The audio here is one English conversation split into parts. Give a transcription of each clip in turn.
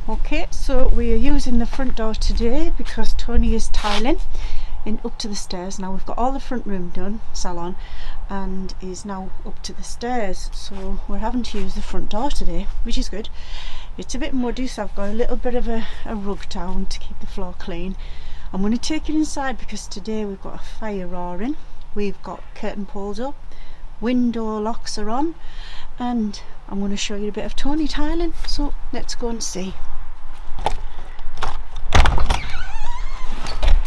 Okay, so we are using the front door today because Tony is tiling in up to the stairs. Now we've got all the front room done, salon, and is now up to the stairs. So we're having to use the front door today, which is good. It's a bit muddy, so I've got a little bit of a rug down to keep the floor clean. I'm going to take it inside because today we've got a fire roaring. We've got curtain poles up, window locks are on, and I'm going to show you a bit of Tony tiling. So let's go and see.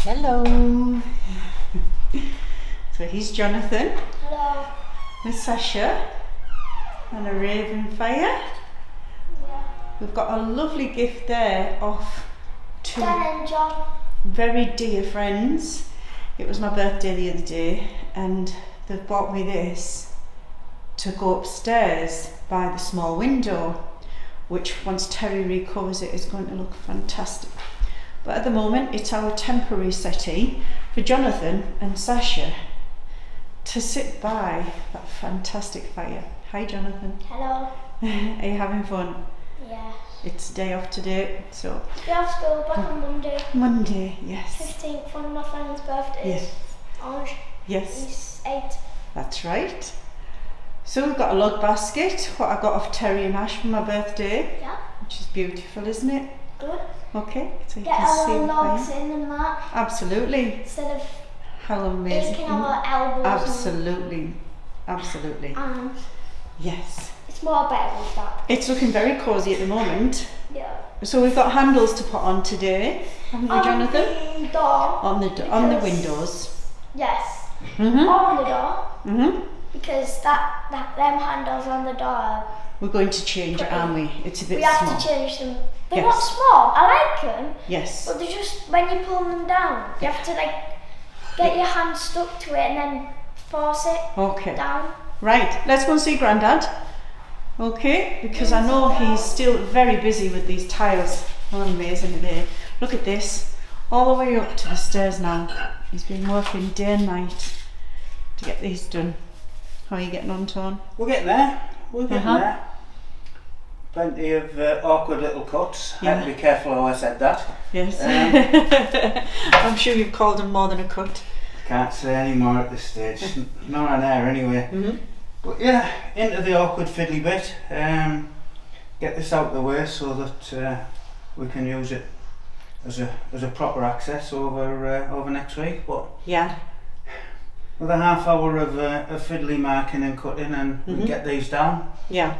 Hello. So he's Jonathan. Hello. With Sasha and a raven fire. Yeah. We've got a lovely gift there of two Dan and John. very dear friends. It was my birthday the other day and they've bought me this to go upstairs by the small window, which once Terry recovers it is going to look fantastic. But at the moment it's our temporary settee for Jonathan and Sasha to sit by that fantastic fire. Hi Jonathan. Hello. Are you having fun? Yes. It's day off today, so We have school back on Monday. Monday, yes. 15th, one of my friend's birthdays. Yes. Orange. Yes, He's 8. that's right. So we've got a log basket, what I got off Terry and Ash for my birthday, Yeah. which is beautiful, isn't it? Good. Okay, so you Get can our see little the logs fire. in and that. Absolutely. Instead of How amazing. aching our elbows. Absolutely. Absolutely. And Yes. it's more better with that. It's looking very cosy at the moment. Yeah. So we've got handles to put on today, haven't we, Jonathan? The door. On the Because- windows. Yes. Mhm. On the door. Mhm. Because them handles on the door. We're going to change it, aren't we? It's a bit We have small. to change them. They're Yes. not small. I like them. Yes. But they're just, when you pull them down, you have to get your hand stuck to it and then force it Okay. down. Right, let's go and see Grandad. Okay, because I know he's still very busy with these tiles. How amazing are they? Look at this, all the way up to the stairs now. He's been working day and night to get these done. How are you getting on, Ton? We're getting there. We're getting Uh-huh. there. Plenty of awkward little cuts. I Yeah. had to be careful how I said that. Yes. I'm sure you've called him more than a cut. Can't say any more at this stage. Not on air anyway. Mm-hmm. But yeah, into the awkward fiddly bit. Get this out of the way so that we can use it as a proper access over next week. But Yeah. with a half hour of fiddly marking and cutting, and we can get these down. Yeah.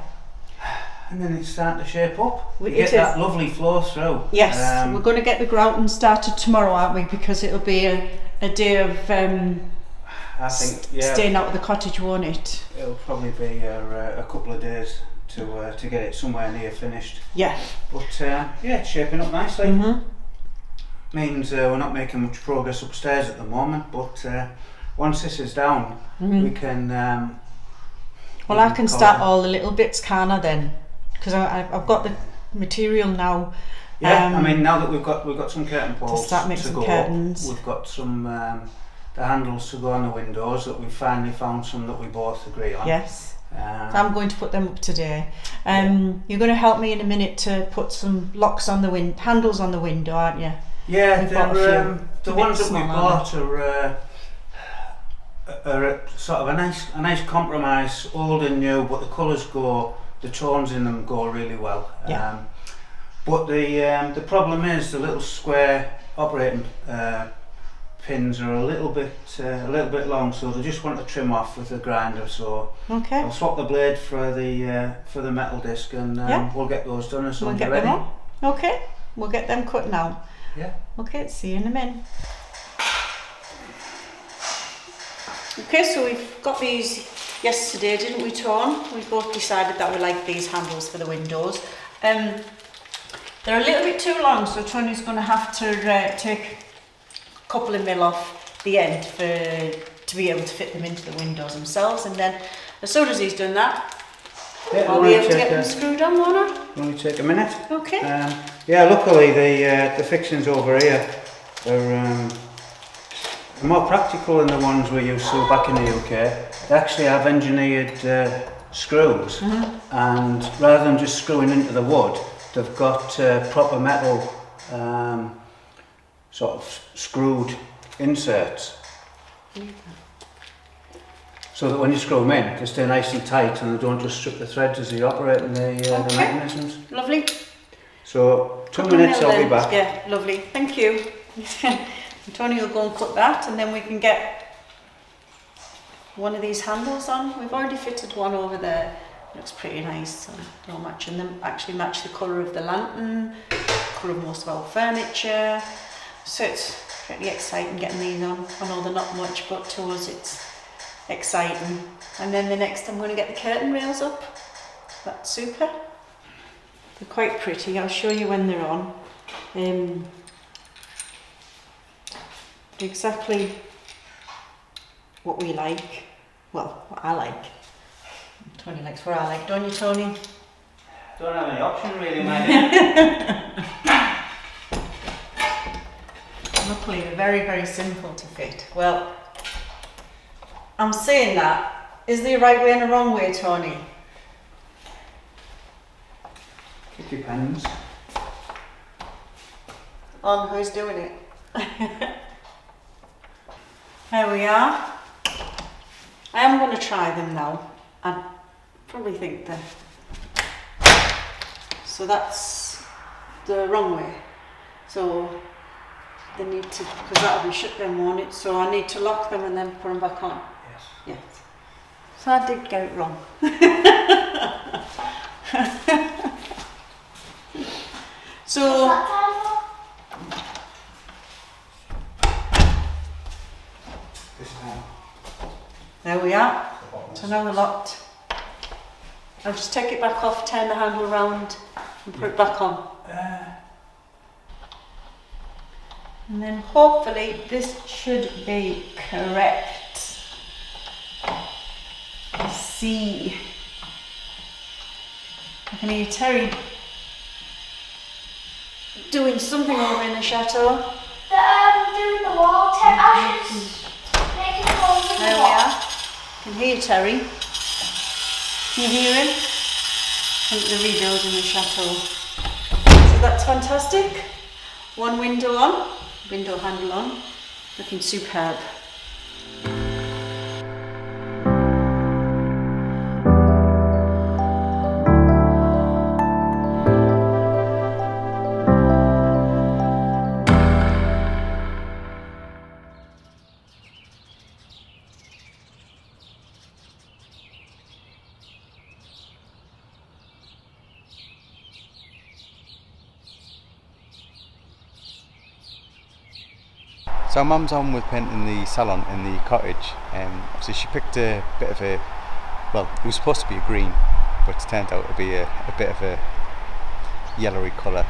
And then it's starting to shape up. It You get is. that lovely flow through. Yes, we're going to get the grouting started tomorrow, aren't we? Because it'll be a day of I think staying out of the cottage, won't it? it'll probably be a couple of days to get it somewhere near finished. Yeah. But yeah, it's shaping up nicely. Mm-hmm. Means we're not making much progress upstairs at the moment, but once this is down, we can. Well, I can start all the little bits, can I then? Because I've got the material now. Yeah, I mean, now that we've got some curtain poles start making some go curtains. up, we've got some the handles to go on the windows that we've finally found some that we both agree on. Yes. So Um, I'm going to put them up today. You're going to help me in a minute to put some locks on the handles on the window, aren't you? Yeah, We've got a they're, few. the A ones bit that we small, bought are sort of a nice compromise, old and new, but the colours the tones in them go really well. Yeah. But the problem is the little square operating pins are a little bit long, so they just want to trim off with the grinder. So Okay. I'll swap the blade for the metal disc, and Yeah. we'll get those done as soon We'll as get they're them ready. on. Okay. We'll get them cut now. Yeah. Okay, see you in a minute. Okay, so we've got these yesterday, didn't we, Tom? We both decided that we like these handles for the windows. They're a little bit too long, so Tony's going to have to take a couple of mil off the end to be able to fit them into the windows themselves. And then as soon as he's done that, Yeah, I'll we be wanna able to take get them screwed on, won't I? Only take a minute. Okay. Yeah, luckily the fixings over here are more practical than the ones we used to back in the UK. They actually have engineered screws, and rather than just screwing into the wood, they've got proper metal sort of screwed inserts. So that when you screw them in, they stay nice and tight and they don't just strip the threads as you operate in the mechanisms. Lovely. So 2 minutes, I'll be back. Yeah, lovely. Thank you. Tony will go and cut that, and then we can get one of these handles on. We've already fitted one over there. Looks pretty nice. So they'll match, and then actually match the colour of the lantern, colour of most of our furniture. So it's pretty exciting getting these on. I know they're not much, but to us it's exciting. And then the next I'm going to get the curtain rails up. That's super. They're quite pretty. I'll show you when they're on. Exactly what we like. Well, what I like. Tony likes what I like, don't you, Tony? Don't have any option really, mate. Luckily, they're very, very simple to fit. Well, I'm saying that. Is there a right way and a wrong way, Tony? It depends. On who's doing it. There we are. I am going to try them now. I probably think that. So that's the wrong way. So they need to, because that'll be shut then, won't it? So I need to lock them and then put them back on. Yes. Yes. So I did get it wrong. So there we are. So now they're locked. I'll just take it back off, turn the handle around and put it back on. And then hopefully this should be correct. Let's see. I can hear Terry doing something over in the chateau. Doing the wall, ashes, making holes in There the we wall. are. I can hear Terry. Can you hear him? I think they're rebuilding the chateau. So that's fantastic. One window on, window handle on, looking superb. So Mum's on with painting the salon in the cottage. So she picked a bit of a, well, it was supposed to be a green, but it turned out to be a bit of a yellowy colour.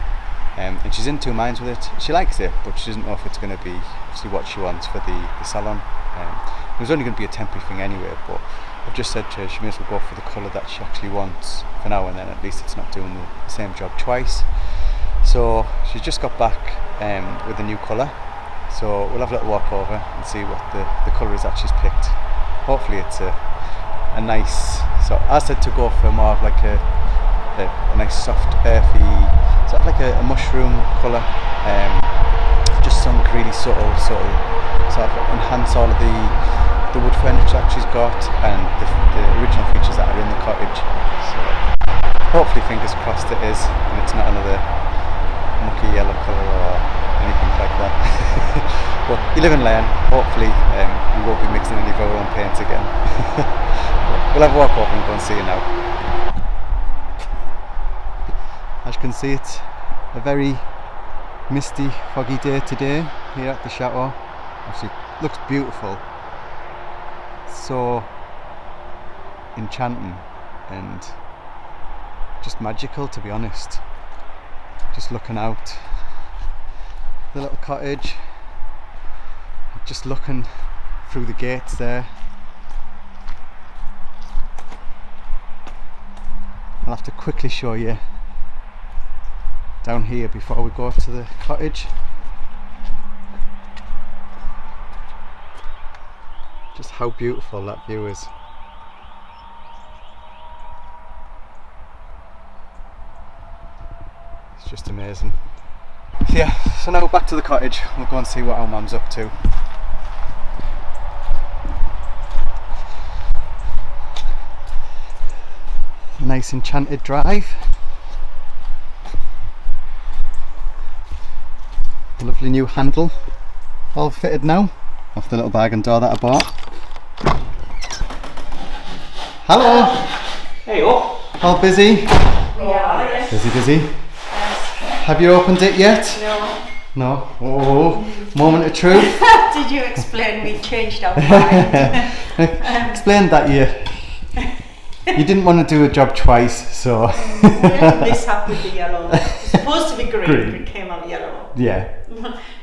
And she's in two minds with it. She likes it, but she doesn't know if it's going to be obviously what she wants for the salon. It was only going to be a temporary thing anyway, but I've just said to her she may as well go for the colour that she actually wants for now, and then at least it's not doing the same job twice. So she's just got back with a new colour. So we'll have a little walk over and see what the colour is that she's picked. Hopefully it's a nice, so I said to go for more of like a nice soft earthy, sort of like a mushroom colour, just something really subtle, sort of enhance all of the wood furniture that she's got and the original features that are in the cottage. So hopefully, fingers crossed it is, and it's not another mucky yellow colour or anything like that. But you live and learn. Hopefully we won't be mixing any of our own paints again. We'll have a walk over and go and see it now. As you can see, it's a very misty, foggy day today here at the chateau. Actually, it looks beautiful. So enchanting and just magical, to be honest. Just looking out the little cottage, just looking through the gates there. I'll have to quickly show you down here before we go to the cottage. Just how beautiful that view is. just amazing. Yeah, so now back to the cottage. We'll go and see what our mum's up to. Nice enchanted drive. Lovely new handle, all fitted now, off the little bag and door that I bought. Hello! Hey up! All busy? Yeah. Busy. Have you opened it yet? No. No? Oh, moment of truth. Did you explain we changed our mind? Explain that you didn't want to do a job twice, so... Mishap with the yellow. It's supposed to be green, but it came out yellow. Yeah.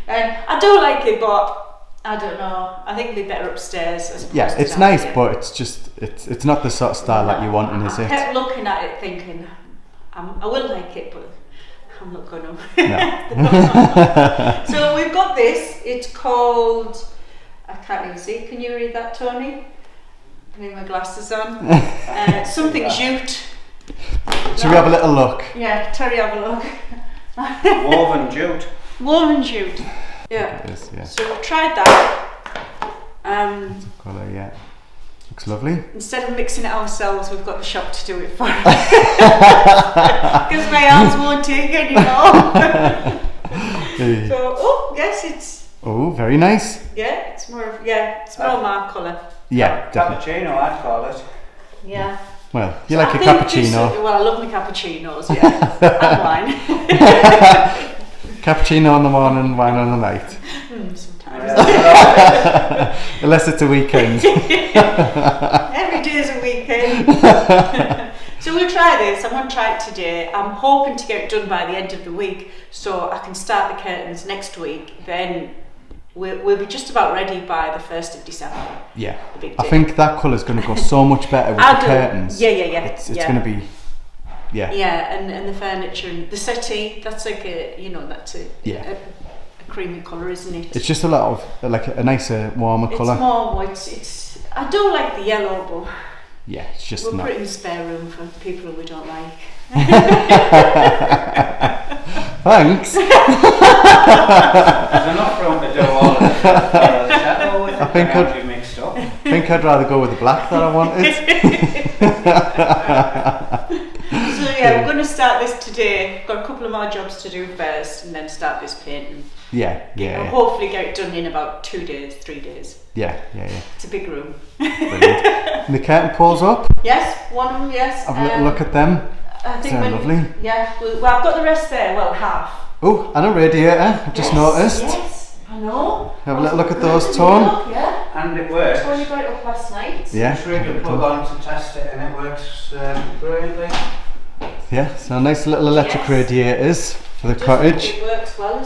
I do like it, but I don't know. I think it'd be better upstairs. As opposed Yeah, to it's down nice, here. but it's just, it's not the sort of style that you want, is I it? kept looking at it thinking, I will like it, but I'm not going to. No. So we've got this. It's called, I can't even see. Can you read that, Tony? Putting my glasses on. Something jute. Should we have a little look? Yeah, Terry, have a look. Woven jute. Woven jute. Yeah. It is, yeah. So we've tried that. Colour, yeah. Looks lovely. Instead of mixing it ourselves, we've got the shop to do it for us. Because my arms won't take anymore. So, oh, yes, it's, Oh, very nice. yeah, it's more of, yeah, it's more my colour. Yeah, definitely. Cappuccino, I'd call it. Yeah. Well, you So like I a think this- cappuccino. well, I love my cappuccinos, yeah. And wine. Cappuccino in the morning, wine on the night. Sometimes. Unless it's a weekend. Every day is a weekend. So we'll try this. I'm going to try it today. I'm hoping to get it done by the end of the week so I can start the curtains next week. Then we'll be just about ready by the 1st of December. Yeah. The big I day. think that colour's going to go so much better with the curtains. Yeah. It's going to be, yeah. Yeah, and the furniture and the settee, that's like a, that's a creamy colour, isn't it? It's just a lot of, like a nicer, warmer colour. It's more, it's, I do like the yellow, but Yeah, it's just we'll not. put it in spare room for people who we don't like. Thanks. There's enough room to do all of the chateau with it. I think Can't be mixed up. I think I'd rather go with the black that I wanted. So yeah, we're going to start this today. Got a couple of more jobs to do first, and then start this painting. Yeah. We'll hopefully get it done in about 2 days, 3 days. Yeah. It's a big room. Brilliant. And the curtain pulls up. Yes, one of them. Yes. Have a little look at them. I think They're lovely. Yeah. Well, I've got the rest there. Well, half. Oh, and a radiator. I've just noticed. Yes, I know. Have a little look at those, Tone. Yeah. And it works. Tony got it up last night. Yeah. Just really plug on to test it and it works brilliantly. Yeah. So nice little electric Yes. radiators for the Just- cottage, It works well.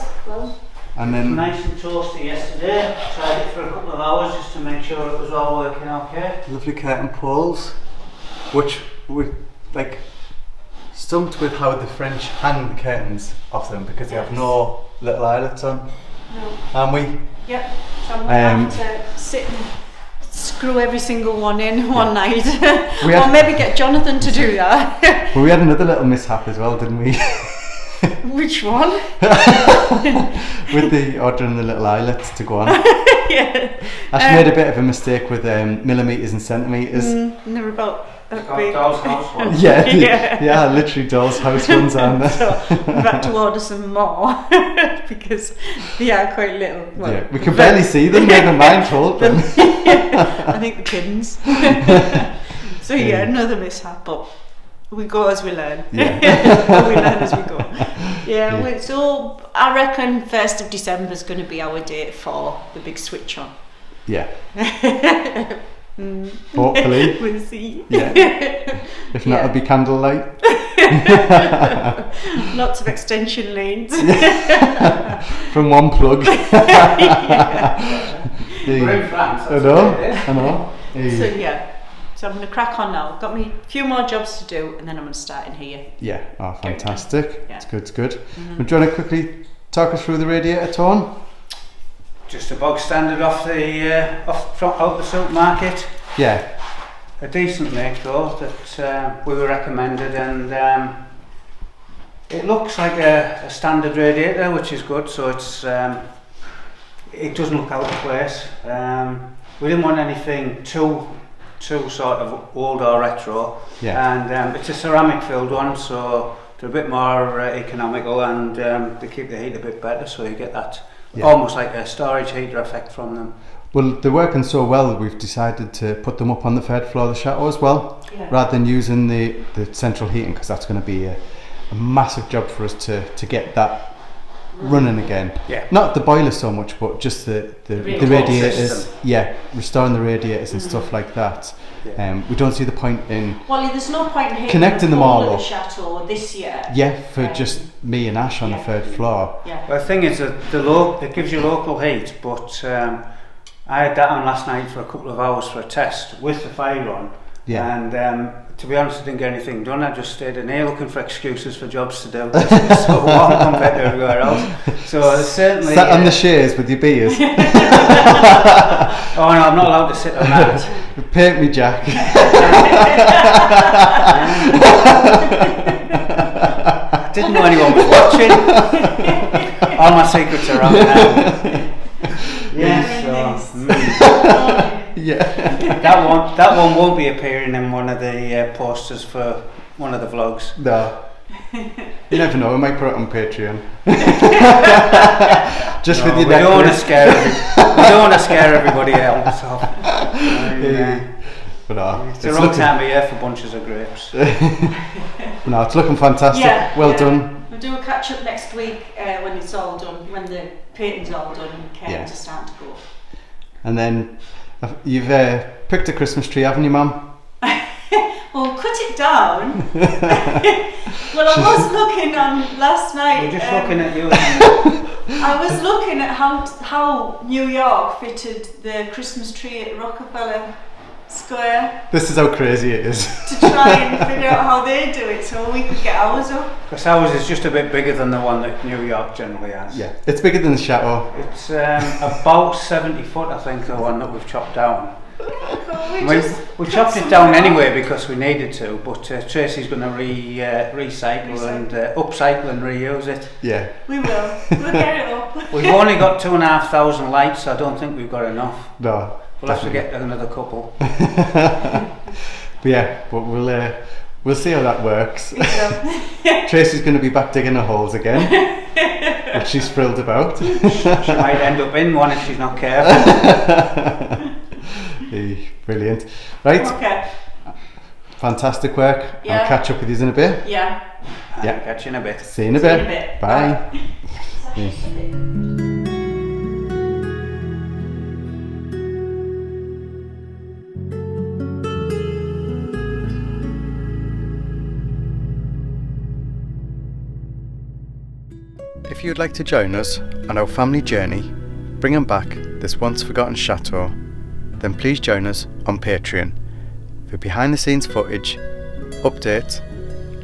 and then Nice and toasty yesterday. Tried it for a couple of hours just to make sure it was all working okay. lovely curtain poles, which we like stumped with how the French hang the curtains off them because they have no little eyelets on, aren't we? Yep. So I'm going to have to sit and screw every single one in one night. We Or had- maybe get Jonathan to do that. Well, we had another little mishap as well, didn't we? Which one? With the ordering the little eyelets to go on. Yeah. Ash made a bit of a mistake with millimetres and centimetres. And they're about that Got big. Doll's House one. Yeah, literally doll's house ones on there. So we've had to order some more because they are quite little. Well, Yeah, we can barely see them, never mind hold them. I think the kittens. So yeah, another mishap, but we go as we learn. Yeah. We learn as we go. Yeah. So I reckon 1st of December is going to be our date for the big switch on. Yeah. Hopefully. We'll see. Yeah. If not, Yeah. it'll be candlelight. Lots of extension lanes. From one plug. We're in France. I That's know. what it is. I know. So yeah. So I'm going to crack on now. Got me a few more jobs to do, and then I'm going to start in here. Yeah. Oh, fantastic. Yeah. It's good. It's good. Would you want to quickly talk us through the radiator, Tone? Just a bog standard off the front out the supermarket. Yeah. A decent make though that we were recommended, and It looks like a standard radiator, which is good. So it's it doesn't look out of place. We didn't want anything too sort of old or retro. Yeah. And it's a ceramic filled one, so they're a bit more economical, and they keep the heat a bit better, so you get that almost like a storage heater effect from them. Well, they're working so well, we've decided to put them up on the third floor of the chateau as well, rather than using the central heating, because that's going to be a massive job for us to get that running again. Yeah. Not the boiler so much, but just the radiators. System. Yeah, restoring the radiators and stuff like that. Yeah. We don't see the point in There's no point in connecting them all at the up. chateau this year. Yeah, for just me and Ash on the third floor. Yeah. Well, the thing is that it gives you local heat, but I had that on last night for a couple of hours for a test with the fire on. Yeah. And to be honest, I didn't get anything done. I just stayed in here looking for excuses for jobs to do. It's so warm compared to everywhere else. So certainly. Sat on the shares with your beers. Oh no, I'm not allowed to sit on that. Paint me, Jack. I didn't know anyone was watching. All my secrets are out now. Yes, Yeah. that one won't be appearing in one of the posters for one of the vlogs. No. You never know, we might put it on Patreon. Just with your we don't want to necklace. scare everybody else off. But no, It's the wrong time of year for bunches of grapes. No, it's looking fantastic. Well done. We'll do a catch up next week when it's all done, when the painting's all done and curtains are starting to go. And then you've picked a Christmas tree, haven't you, Mum? Well, cut it down. Well, I was looking on last night. We're just looking at you. I was looking at how New York fitted the Christmas tree at Rockefeller Square This is how crazy it is. to try and figure out how they do it so we could get ours up. Because ours is just a bit bigger than the one that New York generally has. Yeah, it's bigger than the chateau. It's about 70 foot, I think, the one that we've chopped down. We chopped it down anyway because we needed to, but Tracy's going to recycle and upcycle and reuse it. Yeah. We will. We'll get it up. We've only got 2,500 lights, so I don't think we've got enough. No. We'll have to get another couple. But we'll see how that works. Tracy's going to be back digging her holes again, which she's thrilled about. She might end up in one if she's not careful. Brilliant. Right. Okay. Fantastic work. Yeah. I'll catch up with you in a bit. Yeah. Yeah. Catch you in a bit. See you in a bit. Bye. If you'd like to join us on our family journey, bringing back this once forgotten chateau, then please join us on Patreon for behind the scenes footage, updates,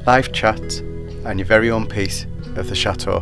live chat and your very own piece of the chateau.